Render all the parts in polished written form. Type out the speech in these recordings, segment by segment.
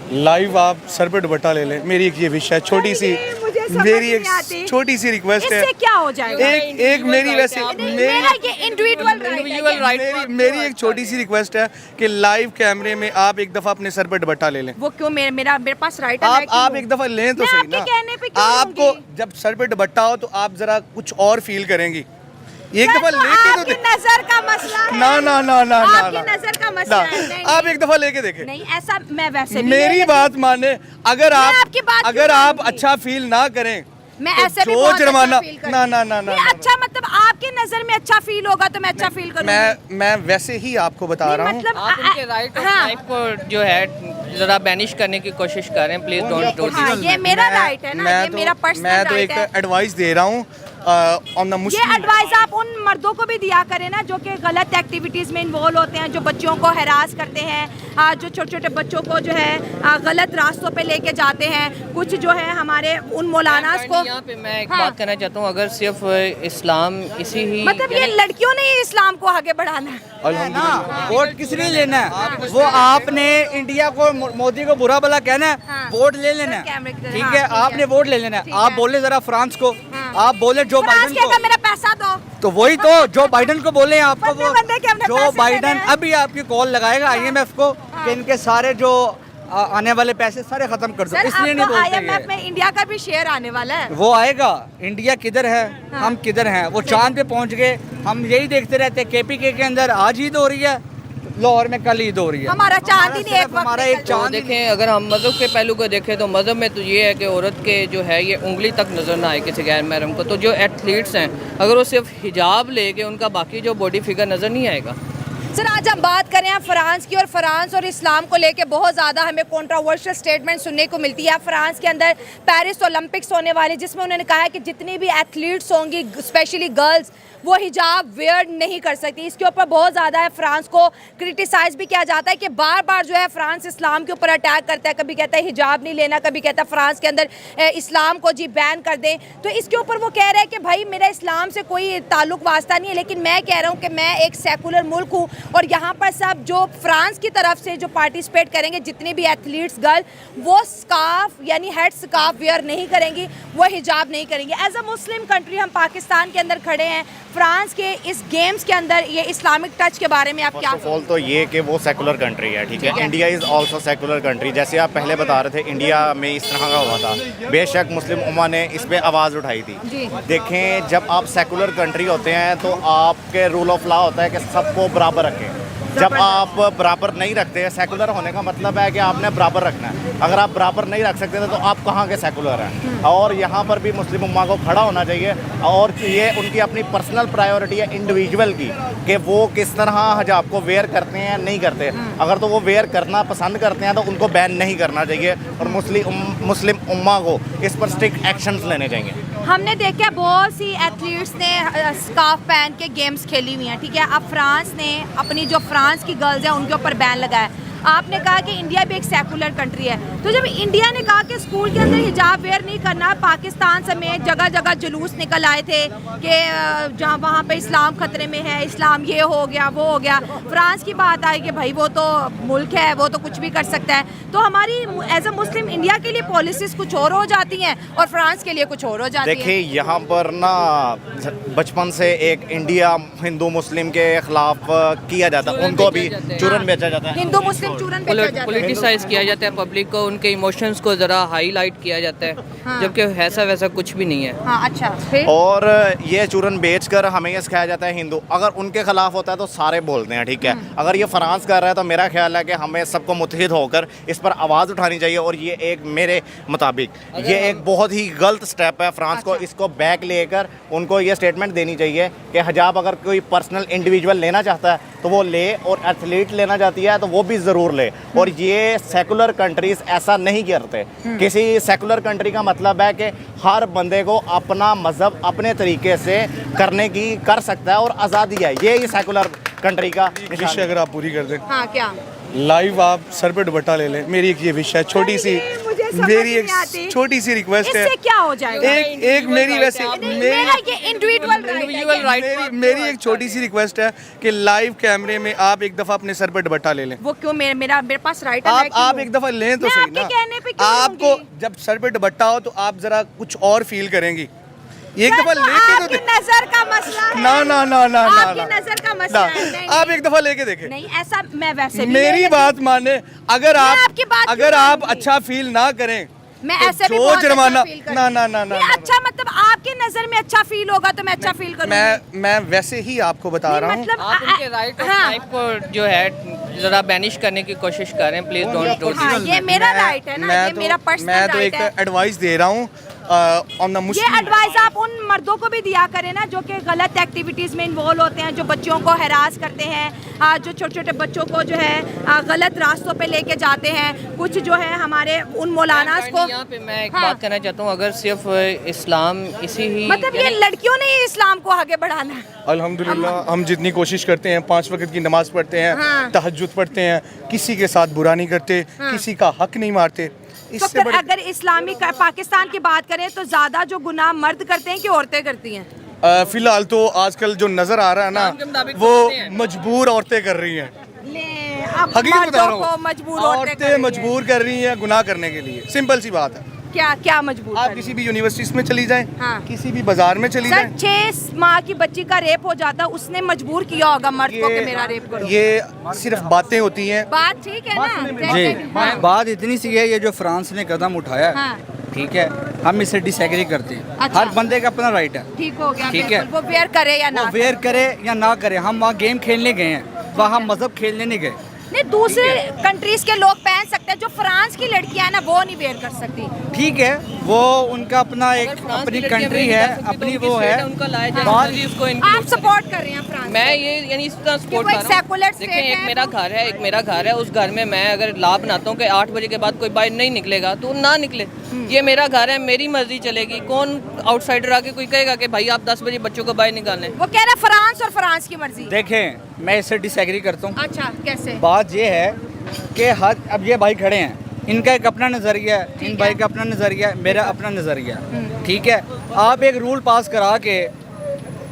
Live आप sir पे दुपट्टा ले लें, मेरी एक ये विश है, छोटी सी मेरी एक छोटी सी रिक्वेस्ट है। इससे क्या हो जाएगा? एक मेरी वैसे मेरा ये इंडिविजुअल राइट मेरी एक छोटी सी रिक्वेस्ट है कि लाइव कैमरे में आप एक दफा अपने सर पे दुपट्टा ले लें। वो क्यों? मेरे पास राइट है। आप एक दफा लें तो सही ना। कहने पे क्यों आपको जब सर पे दुपट्टा हो तो आप जरा कुछ और फील करेंगी। एक दफा लेके तो नजर का मसला है। ना आपकी नजर का मसला है। आप एक दफा लेके देखें। नहीं ऐसा मैं वैसे भी मेरी बात माने, अगर आप अच्छा फील ना करें मैं तो ऐसे भी जो बहुत जुर्माना अच्छा फील करती हूं। ना अच्छा मतलब आपकी नजर में अच्छा फील होगा तो मैं अच्छा फील करूंगी। मैं वैसे ही आपको बता रहा हूँ। मतलब आप उनके राइट ऑफ लाइफ को जो है जरा बैनिश करने की कोशिश कर रहे हैं, प्लीज डोंट डू हाँ, ये मेरा राइट है ना, ये मेरा पर्सनल मैं तो राइट एक है। एडवाइस दे रहा हूँ ऑन द ये मुस्लिम। एडवाइस आप उन मर्दों को भी दिया करें ना जो कि गलत एक्टिविटीज में इन्वॉल्व होते हैं, जो बच्चों को हैरास करते हैं, जो छोटे छोटे बच्चों को जो है गलत रास्तों पे लेके जाते हैं। कुछ जो है हमारे उन मौलानास को यहाँ पे मैं एक हाँ। बात करना चाहता हूँ, अगर सिर्फ इस्लाम इसी ही मतलब ये लड़कियों ने ही इस्लाम को आगे बढ़ाना है। ना वोट किस लिए लेना है? वो आपने इंडिया को मोदी को बुरा भला कहना है, हाँ। वोट ले लेना है, कैमरे की तरफ, ठीक हाँ, है? ठीक है। आपने वोट ले लेना ठीक है। आप है। बोले जरा फ्रांस को, हाँ। आप बोले जो फ्रांस बाइडन कहता को, मेरा पैसा दो। तो वही तो जो बाइडन को बोले आपको बंदे बंदे के हमने जो पैसे बाइडन देने हैं। अभी आपकी कॉल लगाएगा IMF को कि इनके सारे जो आने वाले पैसे सारे खत्म कर दो, सर इसलिए नहीं आपको बोलते IMF ये। में इंडिया का भी शेयर आने वाला है। वो आएगा। इंडिया किधर है, हाँ। हम किधर हैं? वो चांद पे पहुंच गए। हम यही देखते रहते हैं KPK के अंदर आज ईद हो रही है, लाहौर में कल ईद हो रही है। हमारा चांद ही नहीं एक वक्त हमारा निकल एक चांद ही देखें, अगर हम मज़हब के पहलू को देखें तो मज़हब में तो ये है कि औरत के जो है ये उंगली तक नज़र ना आए किसी गैर महरम को। तो जो एथलीट्स हैं अगर वो सिर्फ हिजाब लेके उनका बाकी जो बॉडी फिगर नज़र नहीं आएगा। सर आज हम बात करें हैं फ्रांस की, और फ्रांस और इस्लाम को लेके बहुत ज़्यादा हमें कंट्रोवर्शियल स्टेटमेंट सुनने को मिलती है। फ्रांस के अंदर पेरिस ओलंपिक्स होने वाले, जिसमें उन्होंने कहा है कि जितनी भी एथलीट्स होंगी स्पेशली गर्ल्स वो हिजाब वेयर नहीं कर सकती। इसके ऊपर बहुत ज़्यादा है फ्रांस को क्रिटिसाइज भी किया जाता है कि बार बार जो है फ्रांस इस्लाम के ऊपर अटैक करता है। कभी कहता है हिजाब नहीं लेना, कभी कहता है फ्रांस के अंदर इस्लाम को जी बैन कर दें। तो इसके ऊपर वो कह रहे हैं कि भाई मेरा इस्लाम से कोई ताल्लुक वास्ता नहीं है, लेकिन मैं कह रहा हूँ कि मैं एक सेकुलर मुल्क हूँ और यहाँ पर सब जो फ्रांस की तरफ से जो पार्टिसिपेट करेंगे जितनी भी एथलीट्स गर्ल, वो स्कार्फ यानी हेड स्कार्फ वेयर नहीं करेंगी, वो हिजाब नहीं करेंगी। एज अ मुस्लिम कंट्री हम पाकिस्तान के अंदर खड़े हैं, फ्रांस के इस गेम्स के अंदर ये इस्लामिक टच के बारे में आप क्या? फर्स्ट ऑफ ऑल तो ये कि वो सेकुलर कंट्री है, ठीक है? India is also secular country. जैसे आप पहले बता रहे थे इंडिया में इस तरह का हुआ था, बेशक मुस्लिम उम्मा ने इस पे आवाज़ उठाई थी। देखें, जब आप सेकुलर कंट्री होते हैं तो आपके रूल ऑफ लॉ होता है कि सबको बराबर रखें। जब आप बराबर नहीं रखते हैं, सेकुलर होने का मतलब है कि आपने बराबर रखना है। अगर आप बराबर नहीं रख सकते थे तो आप कहाँ के सेकुलर हैं? और यहाँ पर भी मुस्लिम उम्मा को खड़ा होना चाहिए, और ये उनकी अपनी पर्सनल प्रायोरिटी है इंडिविजुअल की कि वो किस तरह हिजाब को वेयर करते हैं नहीं करते। अगर तो वो वेयर करना पसंद करते हैं तो उनको बैन नहीं करना चाहिए, और मुस्लिम उम्मा को इस पर स्ट्रिक्ट एक्शंस लेने चाहिए। हमने देखा बहुत सी एथलीट्स ने स्कार्फ पहन के गेम्स खेली हुई हैं, ठीक है? अब फ्रांस ने अपनी जो फ्रांस की गर्ल्स हैं उनके ऊपर बैन लगाया। आपने कहा कि इंडिया भी एक सेकुलर कंट्री है, तो जब इंडिया ने कहा कि स्कूल के अंदर हिजाब वेयर नहीं करना, पाकिस्तान समेत जगह जगह जुलूस निकल आए थे कि जहाँ वहाँ पे इस्लाम खतरे में है, इस्लाम ये हो गया वो हो गया। फ्रांस की बात आई कि भाई वो तो मुल्क है, वो तो कुछ भी कर सकता है। तो हमारी एज अ मुस्लिम इंडिया के लिए पॉलिसीज कुछ और हो जाती हैं और फ्रांस के लिए कुछ और हो जाती है। देखिए, यहाँ पर ना बचपन से एक इंडिया हिंदू मुस्लिम के खिलाफ किया जाता है, उनको भी चूरन बेचा जाता है। हिंदू मुस्लिम चूरन बेचा जाता है। पॉलिटिसाइज किया जाता है पब्लिक को, उनके इमोशंस को ज़रा हाईलाइट किया जाता है, हाँ। जबकि ऐसा वैसा कुछ भी नहीं है। हाँ अच्छा, फिर और ये चूरन बेचकर हमें ये सिखाया जाता है हिंदू, अगर उनके खिलाफ होता है तो सारे बोलते हैं, ठीक है? अगर ये फ्रांस कर रहा है तो मेरा ख्याल है कि हमें सबको मुत्तहिद होकर इस पर आवाज़ उठानी चाहिए। और ये एक मेरे मुताबिक ये एक बहुत ही गलत स्टेप है फ्रांस को। इसको बैक लेकर उनको ये स्टेटमेंट देनी चाहिए कि हिजाब अगर कोई पर्सनल इंडिविजुअल लेना चाहता है तो वो ले, और एथलीट लेना चाहती है तो वो भी ज़रूर ले। और ये सेकुलर कंट्रीज़ ऐसा नहीं करते। किसी सेकुलर कंट्री का मतलब है कि हर बंदे को अपना मज़हब अपने तरीके से करने की कर सकता है और आज़ादी है। ये ही सेकुलर कंट्री का विश अगर आप पूरी कर दें, हाँ क्या? लाइव आप सर पे दुपट्टा ले लें, मेरी एक ये विश है, छोटी सी समझ मेरी नहीं आती। एक छोटी सी रिक्वेस्ट है, इससे क्या हो जाएगा? एक मेरी वैसे मेरा ये इंडिविजुअल Individual right मेरी एक छोटी सी रिक्वेस्ट है कि लाइव कैमरे में आप एक दफा अपने सर पे दुपट्टा ले लें। वो क्यों? मेरे पास राइट है, मैं क्यों आप लूं? एक दफा लें तो मैं सही आपके ना। कहने पे क्यों आपको लूंगी? जब सर पे दुपट्टा हो तो आप जरा कुछ और फील करेंगी। एक सर, दफा तो लेके तो आपकी नजर का मसला है। ना ना ना ना ना आपकी ना। नजर का मसला है। नहीं, आप एक दफा लेके देखें। नहीं ऐसा मैं वैसे भी मेरी ले बात माने, अगर आपकी बात आप क्यों अगर आप मानूंगी? अच्छा फील ना करें मैं तो ऐसे भी जो बहुत जुर्माना अच्छा फील करती ना हूं। ना ना ना नहीं, ना, अच्छा मतलब आपकी नजर में अच्छा फील होगा तो मैं अच्छा फील करूंगी। मैं वैसे ही आपको बता रहा हूँ। मतलब आप उनके राइट ऑफ हाँ। लाइफ को जो है जरा बैनिश करने की कोशिश करें, प्लीज डोंट डू हाँ, ये मेरा राइट है ना, ये मेरा पर्सनल मैं तो राइट एक है। एडवाइस दे रहा हूँ ऑन द ये मुस्लिम। एडवाइस आप उन मर्दों को भी दिया करें ना जो कि गलत एक्टिविटीज में इन्वॉल्व होते हैं, जो बच्चों को हरास करते हैं, जो छोटे छोटे बच्चों को जो है गलत रास्तों पे लेके जाते हैं। कुछ जो है हमारे उन मौलानास को यहाँ पे मैं एक हाँ। बात कहना चाहता हूँ, अगर सिर्फ इस्लाम इसी ही मतलब ये लड़कियों ने ही इस्लाम को आगे बढ़ाना है। अल्हम्दुलिल्लाह हम जितनी कोशिश करते हैं, 5 वक्त की नमाज पढ़ते हैं, हाँ। तहज्जुद पढ़ते हैं, किसी के साथ बुरा नहीं करते, किसी का हक नहीं मारते। तो इससे फिर बड़े अगर इस्लामी पाकिस्तान की बात करें तो ज्यादा जो गुनाह मर्द करते हैं कि औरतें करती हैं? फिलहाल तो आजकल जो नजर आ रहा है इस्लाम के ना मुताबिक वो करते हैं। मजबूर औरतें कर रही हैं। ले अब हकीकत बता मर्दों रहा को हूँ, मजबूर औरतें कर औरतें रही हैं। मजबूर कर रही हैं गुनाह करने के लिए। सिंपल सी बात है। क्या क्या मजबूर आप कर किसी भी यूनिवर्सिटीज में चली जाएं, हाँ। किसी भी बाजार में चली सर जाएं, 6 माह की बच्ची का रेप हो जाता, उसने मजबूर किया होगा मर्द को कि मेरा रेप करो। ये सिर्फ बातें होती हैं। बात ठीक है ना? जी हाँ। बात इतनी सी है, ये जो फ्रांस ने कदम उठाया हाँ। ठीक है, हम इससे डिसएग्री करते हैं। अच्छा। हर बंदे का अपना राइट है, ठीक हो गया, ठीक है। बिल्कुल। वो वेयर करे या वो ना वेयर करे या ना करे। हम वहाँ गेम खेलने गए हैं, वहाँ हम मजहब खेलने नहीं गए। नहीं, दूसरे कंट्रीज के लोग पहन सकते हैं, जो फ्रांस की लड़कियां है ना वो नहीं वेयर कर सकती। ठीक है, वो उनका अपना एक अगर फ्रांस अपनी की लड़कियां कंट्री वेयर है, कर सकती तो अपनी उनकी वो state है। उनका लाया जाए, बात- जी, उसको आप include करें। सपोर्ट कर रहे हैं फ्रांस? मैं ये यानी इस तरह सपोर्ट वो एक कर रहा secular हूँ। देखिए state एक है, मेरा घर है, एक मेरा घर है, उस घर में मैं अगर ला बनाता हूँ कि 8 बजे के बाद कोई बाहर नहीं निकलेगा तो ना निकले। ये मेरा घर है, मेरी मर्जी चलेगी। कौन आउटसाइडर आके कोई कहेगा कि भाई आप 10 बजे बच्चों को बाहर निकालें? वो कह रहा है फ्रांस और फ्रांस की मर्जी। देखें, मैं इससे डिसएग्री करता हूँ। अच्छा, कैसे? बात ये है कि हर अब ये भाई खड़े हैं, इनका एक अपना नज़रिया है, इन भाई का अपना नज़रिया है, मेरा अपना नज़रिया है, ठीक है। आप एक रूल पास करा के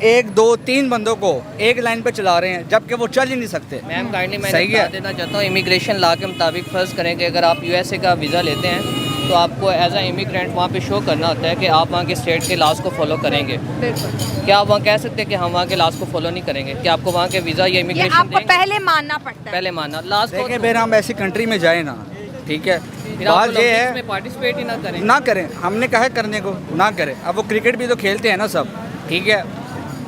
1 2 3 बंदों को एक लाइन पे चला रहे हैं, जबकि वो चल ही नहीं सकते। मैम काइंडली मैं सही बता है। देना चाहता हूँ, इमिग्रेशन लॉ के मुताबिक फ़र्ज़ करें कि अगर आप यूएसए का वीज़ा लेते हैं तो आपको एज अ इमिग्रेंट वहाँ पे शो करना होता है कि आप वहाँ के स्टेट के लॉज को फॉलो करेंगे। बिल्कुल। क्या आप वहाँ कह सकते हैं कि हम वहाँ के लॉज को फॉलो नहीं करेंगे? कि आपको वहाँ के वीज़ा या ये इमिग्रेशन आपको देंगे? पहले मानना पड़ता है। पहले मानना लॉज को देखें, फिर हम ऐसी कंट्री में जाए ना, ठीक है। फिर आप बात ये है में पार्टिसिपेट ही ना करें। ना करें, हमने कहा है करने को ना करें। अब वो क्रिकेट भी तो खेलते हैं ना सब, ठीक है।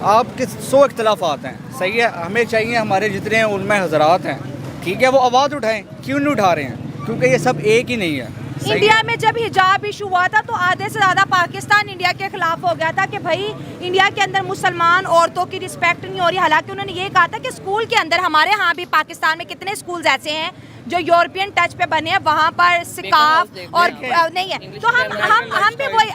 आपके 100 इख्तलाफात हैं, सही है। हमें चाहिए हमारे जितने उलमा हजरात हैं, ठीक है, वो आवाज़ उठाएं। क्यों नहीं उठा रहे हैं? क्योंकि ये सब एक ही नहीं है। सही इंडिया है? में जब हिजाब इशू हुआ था तो आधे से ज़्यादा पाकिस्तान इंडिया के खिलाफ हो गया था कि भाई इंडिया के अंदर मुसलमान औरतों की रिस्पेक्ट नहीं हो रही। हालांकि उन्होंने ये कहा था कि स्कूल के अंदर, हमारे यहाँ भी पाकिस्तान में कितने स्कूल्स ऐसे हैं जो यूरोपियन टच पे बने हैं, वहाँ पर सिकाफ और नहीं है, तो हम भी वो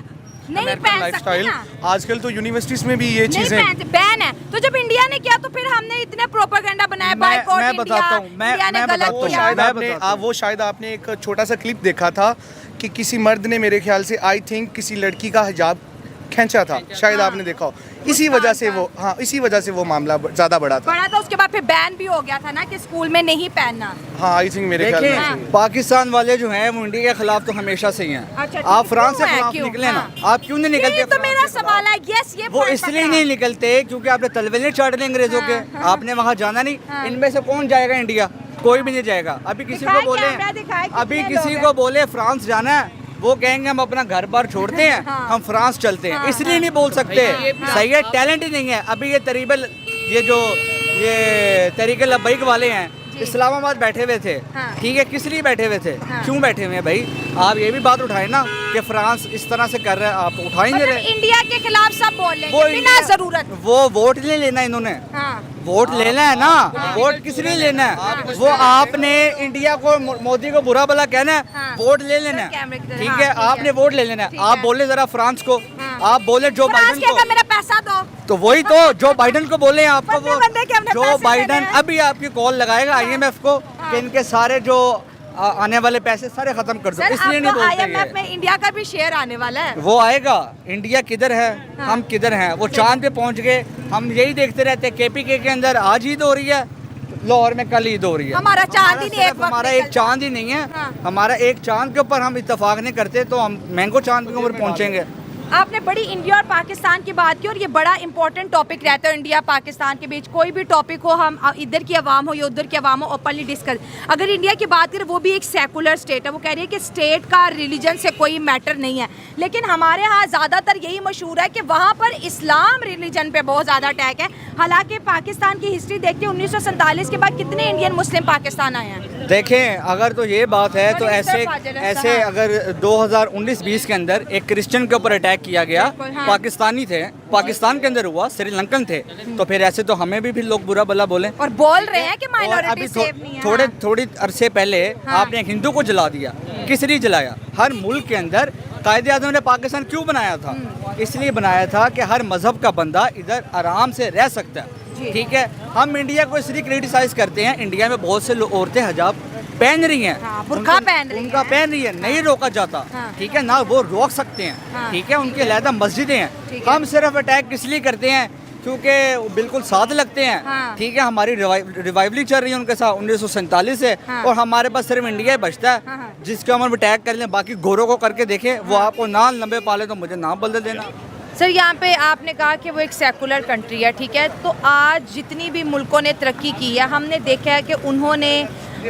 नहीं अमेरिकन पहन सकते लाइफस्टाइल। ना। आजकल तो यूनिवर्सिटीज में भी ये नहीं चीजें पहनते, बैन है। तो जब इंडिया ने किया तो फिर हमने इतने प्रोपेगेंडा बनाया, बायकॉट मैं इंडिया, बताता हूँ, इंडिया ने मैं गलत बताता हूँ। किया। शायद मैं आपने बताता हूँ। वो शायद आपने एक छोटा सा क्लिप देखा था कि किसी मर्द ने, मेरे ख्याल से आई थिंक, किसी लड़की का हिजाब खींचा था, शायद हाँ। आपने देखा हो। इसी वजह से वो, हाँ, इसी वजह से वो मामला ज़्यादा बड़ा था। बड़ा था, उसके बाद फिर बैन भी हो गया था ना कि स्कूल में नहीं पहनना। हाँ, आई थिंक मेरे ख्याल देखिए, में हाँ। ऐसे ही। पाकिस्तान वाले जो हैं वो इंडिया के खिलाफ तो हमेशा से ही हैं। अच्छा, ठीक आप है, फ्रांस से क्यों है? खिलाफ क्यों? निकले ना, हाँ। आप क्यों नहीं निकलते? ये तो फ्रांस मेरा के खिलाफ? सवाल है। यस, ये वो point इसलिए पकड़ा। नहीं निकलते क्योंकि आपने तलवे नहीं चाट लिए अंग्रेजों हाँ, के। हाँ। आपने वहाँ जाना नहीं। हाँ। इनमें से कौन जाएगा इंडिया? कोई भी नहीं जाएगा। अभी किसी दिखाए को बोले, कैमरा दिखाए, अभी कितने किसी लोग को हैं? बोले फ्रांस जाना है, वो कहेंगे हम अपना घर बार छोड़ते हैं, हाँ। हम फ्रांस चलते हैं। हाँ, इसलिए हाँ। नहीं बोल सकते। भैया, ये सही है, आप- टैलेंट ही नहीं है। अभी ये तरीके लब्बैक वाले हैं, इस्लामाबाद बैठे हुए थे, हाँ। ठीक है। किस लिए बैठे हुए थे? हाँ। क्यों बैठे हुए हैं भाई? आप ये भी बात उठाए ना कि फ्रांस इस तरह से कर रहा है, आप उठा ही नहीं मतलब रहे। इंडिया के खिलाफ सब बोल रहे वो हैं बिना इंडिया- जरूरत। वो वोट नहीं लेना इन्होंने, हाँ। वोट लेना है ना। वोट किस लिए लेना है? वो आपने इंडिया को, मोदी को बुरा भला कहना है, हाँ। वोट ले लेना सर, कैमरे की है, तरफ। ठीक हाँ, है। ठीक है। आपने वोट ले लेना है। ठीक आप है। बोले जरा फ्रांस को, हाँ। आप बोले जो फ्रांस बाइडन कहेगा को, मेरा पैसा दो। तो वही तो जो बाइडन को बोले आपको, बंदे बंदे के हमने जो पैसे बाइडन देने हैं। अभी आपकी कॉल लगाएगा IMF को कि इनके सारे जो आने वाले पैसे सारे खत्म कर दो, सर इसलिए नहीं आपको बोलते IMF ये। में इंडिया का भी शेयर आने वाला है। वो आएगा, इंडिया किधर है, हम किधर हैं, वो चांद पे पहुंच गए। हम यही देखते रहते हैं, KPK के अंदर आज ईद हो रही है, लाहौर में कल ईद हो रही है। हमारा चांद ही नहीं, एक सिर्फ वक्त हमारा निकलता एक चांद ही नहीं है, हाँ। हमारा एक चांद के ऊपर हम इत्तेफाक नहीं करते तो हम मैंगो चांद के ऊपर पहुंचेंगे। आपने बड़ी इंडिया और पाकिस्तान की बात की और ये बड़ा इंपॉर्टेंट टॉपिक रहता है इंडिया पाकिस्तान के बीच। कोई भी टॉपिक हो, हम इधर की आवाम हो या उधर की आवाम हो, ओपनली डिस्कस। अगर इंडिया की बात करें, वो भी एक सेकुलर स्टेट है। वो कह रही है कि स्टेट का रिलीजन से कोई मैटर नहीं है, लेकिन हमारे यहाँ ज़्यादातर यही मशहूर है कि वहाँ पर इस्लाम रिलीजन पे बहुत ज़्यादा अटैक है। हालांकि पाकिस्तान की हिस्ट्री देखते 1947 के बाद कितने इंडियन मुस्लिम पाकिस्तान आए हैं। देखें, अगर तो ये बात है तो और इस ऐसे तरफ आ जाए, ऐसे हाँ। अगर 2019-20 के अंदर एक क्रिश्चियन के ऊपर अटैक किया गया, बिल्कुल, हाँ। पाकिस्तानी थे, पाकिस्तान के अंदर हुआ, श्रीलंकन थे, तो फिर ऐसे तो हमें भी लोग बुरा भला बोले। और बोल रहे हैं कि और माइनॉरिटी अभी सेफ नहीं है। थोड़े हाँ। थोड़ी अरसे पहले हाँ। आपने एक हिंदू को जला दिया, किस लिए जलाया? हर मुल्क के अंदर कायदे आज़म ने पाकिस्तान क्यों बनाया था? इसलिए बनाया था कि हर मजहब का बंदा इधर आराम से रह सकता है। ठीक है, हम इंडिया को इसलिए क्रिटिसाइज करते हैं, इंडिया में बहुत से औरतें हिजाब पहन रही हैं, हाँ, बुर्का पहन रही उनका हैं। पहन रही है, नहीं रोका जाता। हाँ। ठीक है ना, वो रोक सकते हैं। हाँ। ठीक है, उनकी अलहदा मस्जिदें हैं। ठीक है। हम सिर्फ अटैक किस लिए करते हैं? क्योंकि वो बिल्कुल साथ लगते हैं। हाँ। ठीक है, हमारी रिवाइवली चल रही है उनके साथ 1947 से। हाँ। और हमारे पास सिर्फ इंडिया ही बचता हाँ, हाँ। है जिसके हम अटैक कर लें। बाकी गोरों को करके देखें, वो आपको नाम लंबे पाले तो मुझे नाम बदल देना। सर, यहाँ पे आपने कहा कि वो एक सेकुलर कंट्री है, ठीक है, तो आज जितनी भी मुल्कों ने तरक्की की है, हमने देखा है कि उन्होंने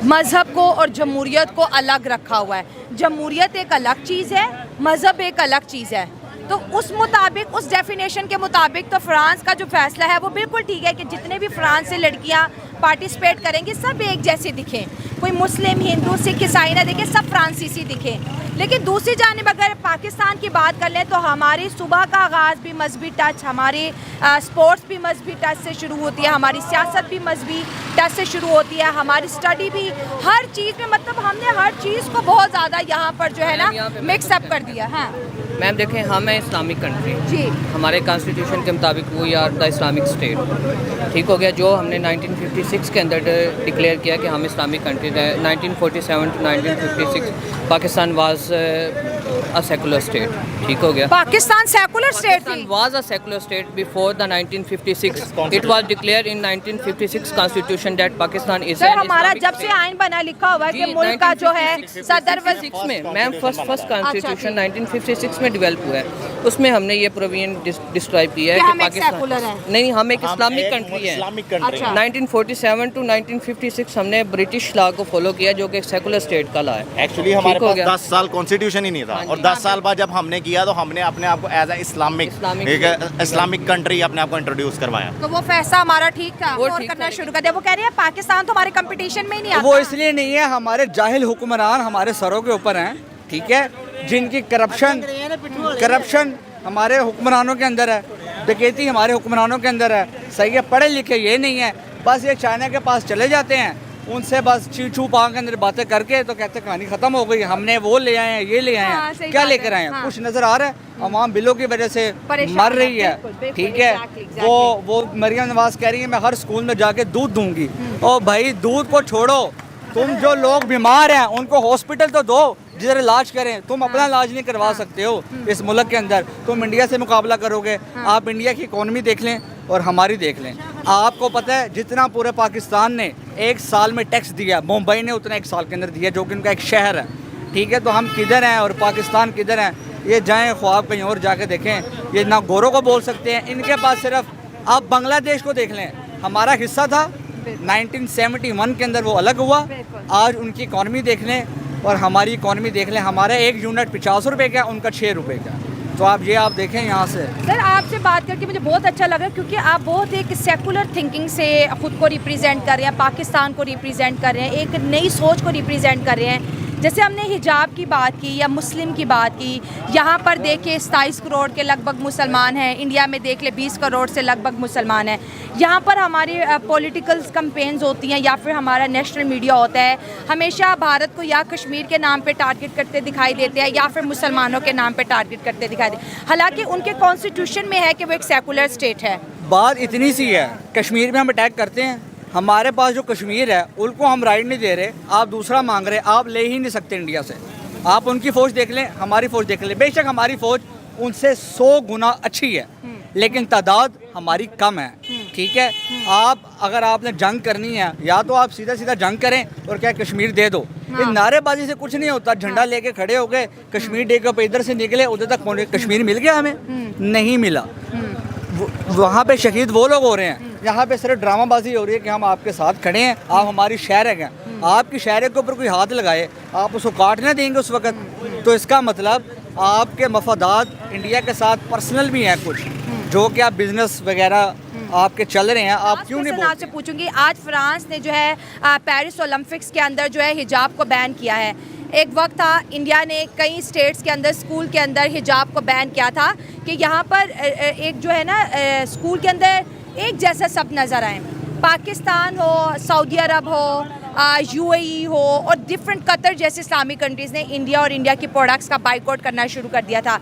मज़हब को और जमहूरियत को अलग रखा हुआ है। जमहूरियत एक अलग चीज़ है, मज़हब एक अलग चीज़ है। तो उस मुताबिक, उस डेफिनेशन के मुताबिक तो फ्रांस का जो फैसला है वो बिल्कुल ठीक है कि जितने भी फ्रांस से लड़कियां पार्टिसिपेट करेंगी सब एक जैसे दिखें, कोई मुस्लिम, हिंदू, सिख, ईसाई ना दिखे, सब फ्रांसीसी दिखें। लेकिन दूसरी जानिब अगर पाकिस्तान की बात कर लें तो हमारी सुबह का आगाज़ भी मजहबी टच, हमारी स्पोर्ट्स भी मजहबी टच से शुरू होती है, हमारी सियासत भी मजहबी टच से शुरू होती है, हमारी स्टडी भी, हर चीज़ में मतलब हमने हर चीज़ को बहुत ज़्यादा यहाँ पर जो है ना मिक्सअप कर दिया। हाँ मैम देखें, हम हैं इस्लामिक कंट्री, जी, हमारे कॉन्स्टिट्यूशन के मुताबिक we are the Islamic state. ठीक हो गया, जो हमने 1956 के अंदर डिक्लेयर किया कि हम इस्लामिक कंट्री थे। 1947 to 1956 Pakistan was a secular state. ठीक हो गया, पाकिस्तान सेकुलर स्टेट थी। was a secular state before the 1956. It was declared in 1956 constitution that Pakistan is sir, an हमारा Islamic जब से state. आइन बना लिखा हुआ है कि जी, मुल्क का जो है 1956 सदर 56 में मैम फर्स्ट कॉन्स्टिट्यूशन ठीक। 1956 में डेवलप हुआ है। उसमें हमने ये प्रोविजन डिस्क्राइब किया है कि कि हम एक secular हैं। नहीं, हम एक इस्लामिक कंट्री है। इस्लामिक कंट्री अच्छा। 1947 टू 1956 हमने ब्रिटिश लॉ को फॉलो किया जो कि एक सेकुलर स्टेट का लॉ है। एक्चुअली हमारे ठीक हो पास गया। 10 साल कॉन्स्टिट्यूशन ही नहीं था, हाँ और जी। 10 साल बाद जब हमने किया तो हमने अपने आप को एज ए इस्लामिक कंट्री अपने आप को इंट्रोड्यूस करवाया। तो वो फैसला हमारा ठीक था, वो और ठीक करना था, शुरू कर दिया। वो कह रही है पाकिस्तान तो हमारे कंपटीशन में ही नहीं आता। वो इसलिए नहीं है, हमारे जाहिल हुक्मरान हमारे सरों के ऊपर हैं। ठीक है, जिनकी करप्शन हमारे हुक्मरानों के अंदर है, डकैती हमारे हुक्मरानों के अंदर है। सही है, पढ़े लिखे ये नहीं है, बस ये चाइना के पास चले जाते हैं, उनसे बस चू चू पाँ के अंदर बातें करके तो कहते कहानी खत्म हो गई, हमने वो ले आए हैं, ये ले आए हाँ, हैं। सही क्या बात लेकर है, आए हैं? हाँ। कुछ नजर आ रहा है? अवाम बिलों की वजह से परेशान मर है, रही है। बिल्कुल, बिल्कुल, ठीक है, exactly। वो मरियम नवाज कह रही है मैं हर स्कूल में जाके दूध दूंगी। और भाई दूध को छोड़ो, तुम जो लोग बीमार हैं उनको हॉस्पिटल तो दो जिधर इलाज करें। तुम अपना इलाज नहीं करवा सकते हो इस मुल्क के अंदर, तुम इंडिया से मुकाबला करोगे। आप इंडिया की इकोनॉमी देख लें और हमारी देख लें। आपको पता है जितना पूरे पाकिस्तान ने एक साल में टैक्स दिया, मुंबई ने उतना एक साल के अंदर दिया, जो कि उनका एक शहर है। ठीक है, तो हम किधर हैं और पाकिस्तान किधर हैं? ये जाएं ख्वाब कहीं और जाके देखें। ये ना गोरों को बोल सकते हैं, इनके पास सिर्फ आप बांग्लादेश को देख लें, हमारा हिस्सा था 1971 के अंदर, वो अलग हुआ। आज उनकी इकॉनमी देख लें और हमारी इकॉनमी देख लें, हमारा एक यूनिट 50 रुपये का, उनका 6 रुपये का। तो आप देखें यहाँ से। सर, आपसे बात करके मुझे बहुत अच्छा लगा क्योंकि आप बहुत एक सेकुलर थिंकिंग से खुद को रिप्रेजेंट कर रहे हैं, पाकिस्तान को रिप्रेजेंट कर रहे हैं, एक नई सोच को रिप्रेजेंट कर रहे हैं। जैसे हमने हिजाब की बात की या मुस्लिम की बात की, यहाँ पर देखिए 27 करोड़ के लगभग मुसलमान हैं, इंडिया में देख ले 20 करोड़ से लगभग मुसलमान हैं। यहाँ पर हमारी पॉलिटिकल कैंपेन्स होती हैं या फिर हमारा नेशनल मीडिया होता है, हमेशा भारत को या कश्मीर के नाम पे टारगेट करते दिखाई देते हैं या फिर मुसलमानों के नाम पे टारगेट करते दिखाई देते हैं। हालांकि उनके कॉन्स्टिट्यूशन में है कि वो एक सेकुलर स्टेट है। बात इतनी सी है, कश्मीर में हम अटैक करते हैं, हमारे पास जो कश्मीर है उनको हम राइट नहीं दे रहे, आप दूसरा मांग रहे, आप ले ही नहीं सकते इंडिया से। आप उनकी फ़ौज देख लें, हमारी फ़ौज देख लें, बेशक हमारी फ़ौज उनसे 100 गुना अच्छी है, लेकिन तादाद हमारी कम है, ठीक है। आप अगर आपने जंग करनी है, या तो आप सीधा सीधा जंग करें और क्या कश्मीर दे दो। इस नारेबाजी से कुछ नहीं होता। झंडा लेके खड़े हो गए, कश्मीर डे के इधर से निकले उधर तक पहुंचे, कश्मीर मिल गया हमें? नहीं मिला। वहाँ पे शहीद वो लोग हो रहे हैं, यहाँ पे सिर्फ ड्रामाबाजी हो रही है कि हम आपके साथ खड़े हैं, आप हमारी शहर हैं। आपकी शहर के ऊपर कोई हाथ लगाए, आप उसको काटने देंगे उस वक्त? तो इसका मतलब आपके मफादात इंडिया के साथ पर्सनल भी हैं कुछ, जो कि आप बिजनेस वगैरह आपके चल रहे हैं, आप क्यों नहीं बोलते? आपसे पूछूंगी, आज फ्रांस ने जो है पेरिस ओलंपिक्स के अंदर जो है हिजाब को बैन किया है। एक वक्त था इंडिया ने कई स्टेट्स के अंदर स्कूल के अंदर हिजाब को बैन किया था कि यहाँ पर एक जो है ना स्कूल के अंदर एक जैसा सब नज़र आए। पाकिस्तान हो, सऊदी अरब हो, यूएई हो और डिफरेंट कतर जैसे इस्लामिक कंट्रीज़ ने इंडिया और इंडिया की प्रोडक्ट्स का बाइकआउट करना शुरू कर दिया था।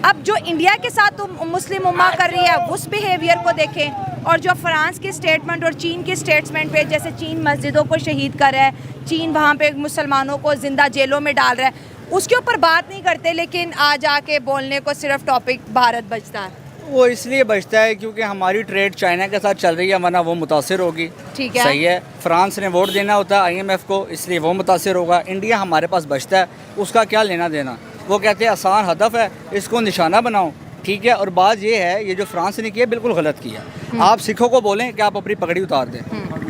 अब जो इंडिया के साथ मुस्लिम उम्मा कर रही है उस बिहेवियर को देखें, और जो फ्रांस की स्टेटमेंट और चीन की स्टेटमेंट पे, जैसे चीन मस्जिदों को शहीद कर रहा है, चीन वहाँ पे मुसलमानों को जिंदा जेलों में डाल रहा है, उसके ऊपर बात नहीं करते, लेकिन आज आके बोलने को सिर्फ टॉपिक भारत बचता है। वो इसलिए बचता है क्योंकि हमारी ट्रेड चाइना के साथ चल रही है, वरना वो मुतासिर होगी। ठीक है, सही है। फ्रांस ने वोट देना होता है IMF को, इसलिए वो मुतासिर होगा। इंडिया हमारे पास बचता है, उसका क्या लेना देना? वो कहते हैं आसान हदफ है, इसको निशाना बनाओ, ठीक है। और बात ये है, ये जो फ्रांस ने किया बिल्कुल गलत किया। आप सिखों को बोलें कि आप अपनी पगड़ी उतार दें,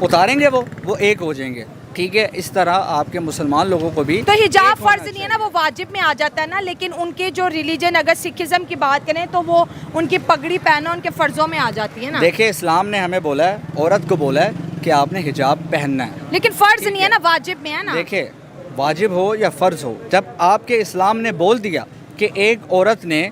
उतारेंगे वो एक हो जाएंगे, ठीक है। इस तरह आपके मुसलमान लोगों को भी तो हिजाब फर्ज नहीं है ना, वो वाजिब में आ जाता है ना। लेकिन उनके जो रिलीजन, अगर सिखिज्म की बात करें तो वो उनकी पगड़ी पहना उनके फ़र्ज़ों में आ जाती है ना। देखिए, इस्लाम ने हमें बोला है, औरत को बोला है कि आपने हिजाब पहनना है, लेकिन फ़र्ज नहीं है ना, वाजिब में है ना। देखिए, वाजिब हो या फ़र्ज़ हो, जब आपके इस्लाम ने बोल दिया कि एक औरत ने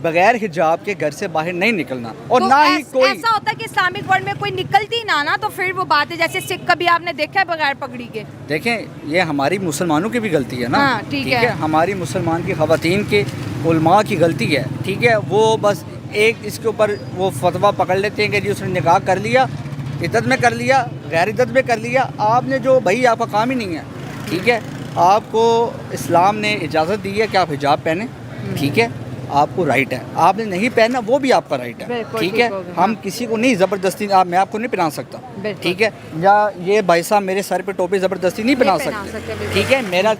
बगैर हिजाब के घर से बाहर नहीं निकलना, और तो ना ही कोई ऐसा होता है कि इस्लामिक वर्ल्ड में कोई निकलती ना, तो फिर वो बात है। जैसे सिख कभी आपने देखा है बगैर पगड़ी के? देखें, ये हमारी मुसलमानों की भी गलती है ना। हाँ, ठीक है। हमारी मुसलमान की ख़वातीन की, उलमा की गलती है, ठीक है। वो बस एक इसके ऊपर वो फतवा पकड़ लेते हैं कि जी उसने निकाह कर लिया, इद्दत में कर लिया, गैर इद्दत में कर लिया। आपने जो भाई आपका काम ही नहीं है, ठीक है। आपको इस्लाम ने इजाज़त दी है कि आप हिजाब पहने, ठीक है, आपको राइट है। आपने नहीं पहनना, वो भी आपका राइट है, ठीक है। हम किसी को नहीं ज़बरदस्ती, मैं आपको नहीं पहना सकता, ठीक है। या ये भाई साहब मेरे सर पे टोपी ज़बरदस्ती नहीं पहना सकते, ठीक है। मेरा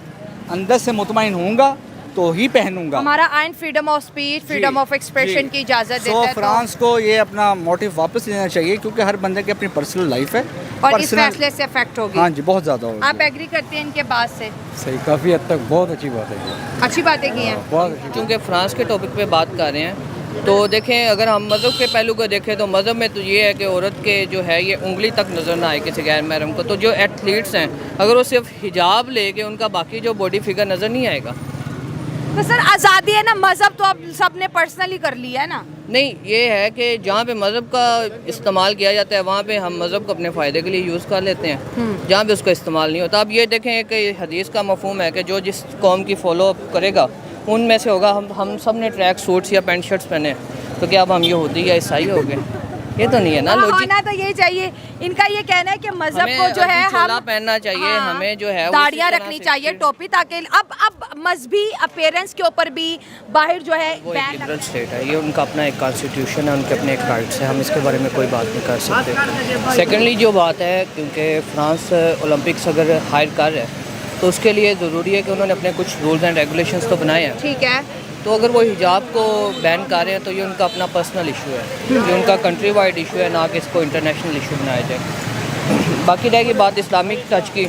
अंदर से मुतमईन होऊंगा तो ही पहनूंगा। हमारा आइन freedom of speech, freedom of expression की इजाज़त देता है। फ्रांस को ये अपना मोटिव वापस लेना चाहिए, क्योंकि हर बंदे की अपनी पर्सनल लाइफ है और इस फैसले से अफेक्ट होगी। हाँ जी, बहुत ज़्यादा होगी। आप एग्री करते हैं इनके बात से? सही, काफ़ी हद तक बहुत अच्छी बात है, अच्छी बातें की हैं। बहुत अच्छी। क्योंकि फ्रांस के टॉपिक पे बात कर रहे हैं, तो देखें, अगर हम मज़हब के पहलू को देखें तो मज़हब में तो ये है कि औरत के जो है ये उंगली तक नज़र ना आए किसी गैर महरम को। तो जो एथलीट्स हैं, अगर वो सिर्फ हिजाब लेके, उनका बाकी जो बॉडी फिगर नज़र नहीं आएगा। तो सर आज़ादी है ना, मज़हब तो अब सबने पर्सनली कर लिया है ना। नहीं, ये है कि जहाँ पे मज़हब का इस्तेमाल किया जाता है वहाँ पे हम मज़हब को अपने फ़ायदे के लिए यूज़ कर लेते हैं, जहाँ पे उसका इस्तेमाल नहीं होता। अब ये देखें कि हदीस का मफ़हूम है कि जो जिस कौम की फॉलो अप करेगा उनमें से होगा। हम सब ने ट्रैक सूट्स या पैंट शर्ट्स पहने, तो क्या अब हम यहूदी या ईसाई हो गए? ये तो नहीं है ना लॉजिक। होना तो यही चाहिए। इनका ये कहना है कि मजहब को जो है हम पहनना चाहिए, हमें जो है दाढ़ियाँ रखनी चाहिए, टोपी, ताकि अब मजहबी अपीयरेंस के ऊपर भी बाहर जो है वो एक लिबरल स्टेट है, ये उनका अपना एक कॉन्स्टिट्यूशन है, उनके अपने एक राइट्स हैं, हम इसके बारे में कोई बात नहीं कर सकते। सेकेंडली जो बात है, क्योंकि फ्रांस ओलंपिक्स अगर हायर कर रहा है तो उसके लिए ज़रूरी है कि उन्होंने अपने कुछ रूल्स एंड रेगुलेशंस तो बनाए हैं, ठीक है। तो अगर वो हिजाब को बैन कर रहे हैं तो ये उनका अपना पर्सनल इशू है, ये उनका कंट्री वाइड इशू है, ना कि इसको इंटरनेशनल इशू बनाया जाए। बाकी रहेगी बात इस्लामिक टच की,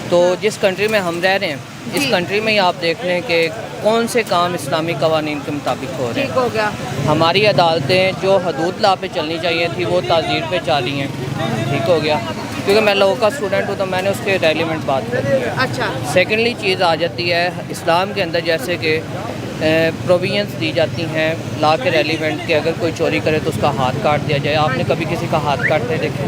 तो जिस कंट्री में हम रह रहे हैं, इस कंट्री में ही आप देख लें कि कौन से काम इस्लामी कवानीन के मुताबिक हो रहे हैं। ठीक हो गया। हमारी अदालतें जो हदूद ला पे चलनी चाहिए थी वो ताज़ीर पे चली हैं, ठीक हो गया। क्योंकि मैं लॉ का स्टूडेंट हूँ तो मैंने उसके रेलिवेंट बात कर दी है। अच्छा। सेकेंडली चीज़ आ जाती है इस्लाम के अंदर, जैसे कि प्रोविजंस दी जाती हैं लॉ के रेलिवेंट कि अगर कोई चोरी करे तो उसका हाथ काट दिया जाए। आपने कभी किसी का हाथ काटते देखे?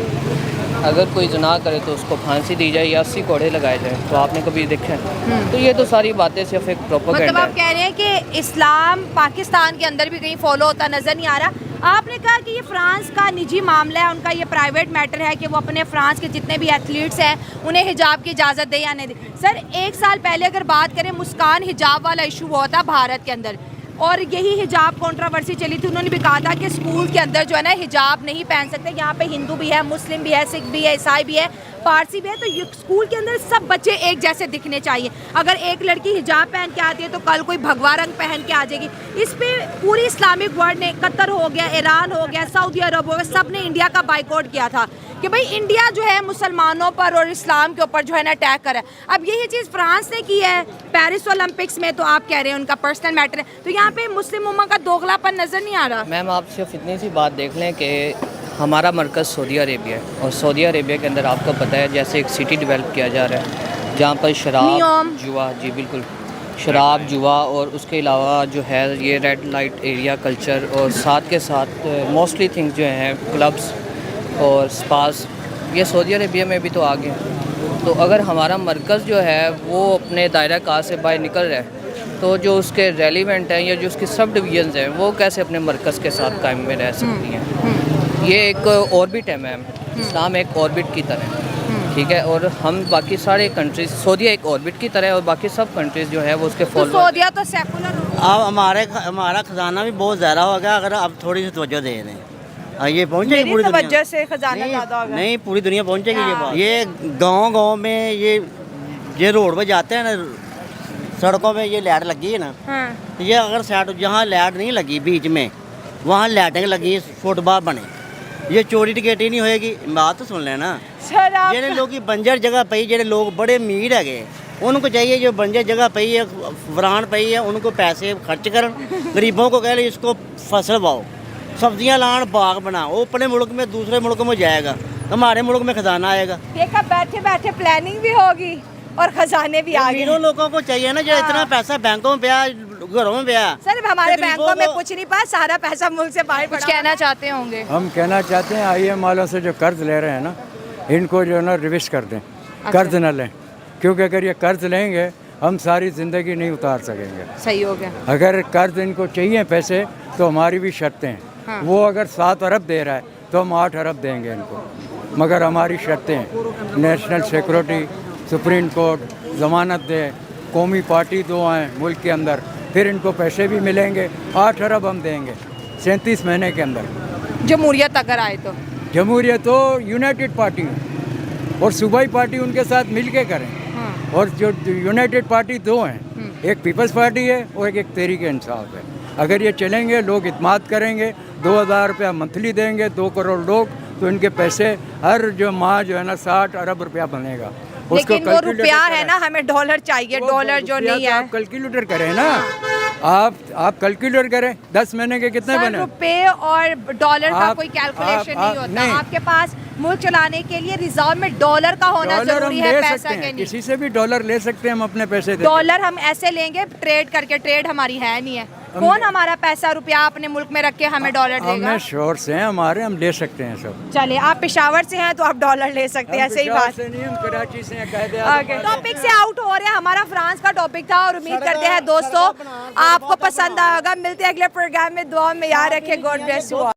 अगर कोई जुनाह करे तो उसको फांसी दी जाए या 80 कोड़े लगाए जाए, तो आपने कभी देखा है? तो ये तो सारी बातें सिर्फ एक प्रोपेगेंडा मतलब है। आप कह रहे हैं कि इस्लाम पाकिस्तान के अंदर भी कहीं फॉलो होता नजर नहीं आ रहा। आपने कहा कि ये फ्रांस का निजी मामला है, उनका ये प्राइवेट मैटर है कि वो अपने फ्रांस के जितने भी एथलीट्स हैं उन्हें हिजाब की इजाज़त दे या नहीं दे। सर, एक साल पहले अगर बात करें, मुस्कान हिजाब वाला इशू हुआ था भारत के अंदर, और यही हिजाब कंट्रोवर्सी चली थी। उन्होंने भी कहा था कि स्कूल के अंदर जो है ना हिजाब नहीं पहन सकते। यहाँ पे हिंदू भी है, मुस्लिम भी है, सिख भी है, ईसाई भी है, पारसी भी है, तो स्कूल के अंदर सब बच्चे एक जैसे दिखने चाहिए। अगर एक लड़की हिजाब पहन के आती है तो कल कोई भगवा रंग पहन के आ जाएगी। इस पे पूरी इस्लामिक वर्ल्ड ने, कतर हो गया, ईरान हो गया, सऊदी अरब हो गया, सब ने इंडिया का बाइकआउट किया था कि भाई इंडिया जो है मुसलमानों पर और इस्लाम के ऊपर जो है ना अटैक कर रहा है। अब यही चीज़ फ्रांस ने की है पेरिस ओलंपिक्स में, तो आप कह रहे हैं उनका पर्सनल मैटर है, तो यहाँ पे मुस्लिम उम्मा का दोगलापन नज़र नहीं आ रहा। मैम, आप सिर्फ इतनी सी बात देख लें कि हमारा मरकज़ सऊदी अरेबिया है, और सऊदी अरेबिया के अंदर आपको पता है जैसे एक सिटी डेवलप किया जा रहा है जहाँ पर शराब, जुआ, जी बिल्कुल, शराब, जुआ, और उसके अलावा जो है ये रेड लाइट एरिया कल्चर, और साथ के साथ मोस्टली थिंग्स जो हैं क्लब्स और स्पास, ये सऊदी अरेबिया में भी तो आ गए। तो अगर हमारा मरकज़ जो है वो अपने दायरा कार से बाहर निकल रहा है, तो जो उसके रेलिवेंट हैं या जो उसकी सब डिवीजन्स हैं वो कैसे अपने मरकज़ के साथ कायम में रह सकती हैं। ये एक ऑर्बिट है मैम, इस्लाम एक ऑर्बिट की तरह है, ठीक है, और हम बाकी सारे कंट्रीज, सऊदीया एक ऑर्बिट की तरह है और बाकी सब कंट्रीज जो है वो उसके तो फॉलो। सऊदीया तो सेकुलर हो। अब हमारा खजाना भी बहुत ज़्यादा हो गया, अगर अब थोड़ी सी तवज्जो दे दें। ये पहुँचेगी पूरी दुनिया से खजाना ज़्यादा होगा। नहीं, पूरी दुनिया पहुँचेगी ये बात। ये गांव में ये रोड पे जाते हैं ना, सड़कों में ये लाइट लगी है ना, ये अगर साइड जहाँ लाइट नहीं लगी बीच में, वहाँ लाइटें लगी, फुटपाथ बने, ये चोरी टिकेटी नहीं होएगी। बात तो सुन लेना। जेडे लोग की बंजर जगह पई, जेडे लोग बड़े अमीर है उनको चाहिए जो बंजर जगह पई है, वरान पई है, उनको पैसे खर्च कर, गरीबों को कह रहे इसको फसल बाओ, सब्जियां लान, बाग बनाओ। वो अपने मुल्क में दूसरे मुल्क में जाएगा, हमारे मुल्क में खजाना आएगा। देखा, बैठे बैठे प्लानिंग भी होगी और खजाने भी आ गए। लोगों को चाहिए ना जो इतना पैसा बैंकों में पिया, घरों में पिया। सर, हमारे बैंकों में कुछ नहीं पास, सारा पैसा मुल्क से बाहर। कुछ कहना चाहते होंगे? हम कहना चाहते हैं IM वालों से जो कर्ज ले रहे हैं ना, इनको जो है ना रिविश कर दें, कर्ज न लें, क्योंकि अगर ये कर्ज लेंगे हम सारी ज़िंदगी नहीं उतार सकेंगे। सही हो गया। अगर कर्ज इनको चाहिए पैसे तो हमारी भी शर्तें हैं। वो अगर 7 अरब दे रहा है तो हम 8 अरब देंगे इनको, मगर हमारी शर्तें हैं, नेशनल सिक्योरिटी, सुप्रीम कोर्ट, ज़मानत दे, कौमी पार्टी 2 आएँ मुल्क के अंदर, फिर इनको पैसे भी मिलेंगे। 8 अरब हम देंगे 37 महीने के अंदर। जमहूरियत अगर आए तो? जमहूरियत तो यूनाइटेड पार्टी और सूबाई पार्टी उनके साथ मिल के करें। और जो यूनाइटेड पार्टी 2 हैं, एक पीपल्स पार्टी है और एक तहरीक इंसाफ है। अगर ये चलेंगे, लोग इत्माद करेंगे, 2000 रुपया मंथली देंगे, 2 करोड़ लोग, तो इनके पैसे हर जो माह जो है ना 60 अरब रुपया बनेगा। लेकिन वो रुपया है ना, हमें डॉलर चाहिए, डॉलर जो नहीं है। आप कैलकुलेटर करें ना, आप कैलकुलेटर करें, 10 महीने के कितने बने? रुपए और डॉलर का कोई कैलकुलेशन नहीं होता। नहीं। आपके पास मुल्क चलाने के लिए रिजर्व में डॉलर का होना जरूरी है, पैसा के नहीं। किसी से भी डॉलर ले सकते हैं हम अपने पैसे। डॉलर हम ऐसे लेंगे ट्रेड करके, ट्रेड हमारी है नहीं है। कौन हमारा पैसा रुपया अपने मुल्क में रख के हमें डॉलर देगा? हमें शोर से हैं हमारे, हम ले सकते हैं सब। चले, आप पेशावर से हैं तो आप डॉलर ले सकते हैं, सही बात। से नहीं, हम कराची से हैं। टॉपिक से आउट हो रहे हैं, हमारा फ्रांस का टॉपिक था और उम्मीद करते हैं दोस्तों आपको पसंद आएगा। मिलते हैं अगले प्रोग्राम में, दुआ में याद रखें। God bless you.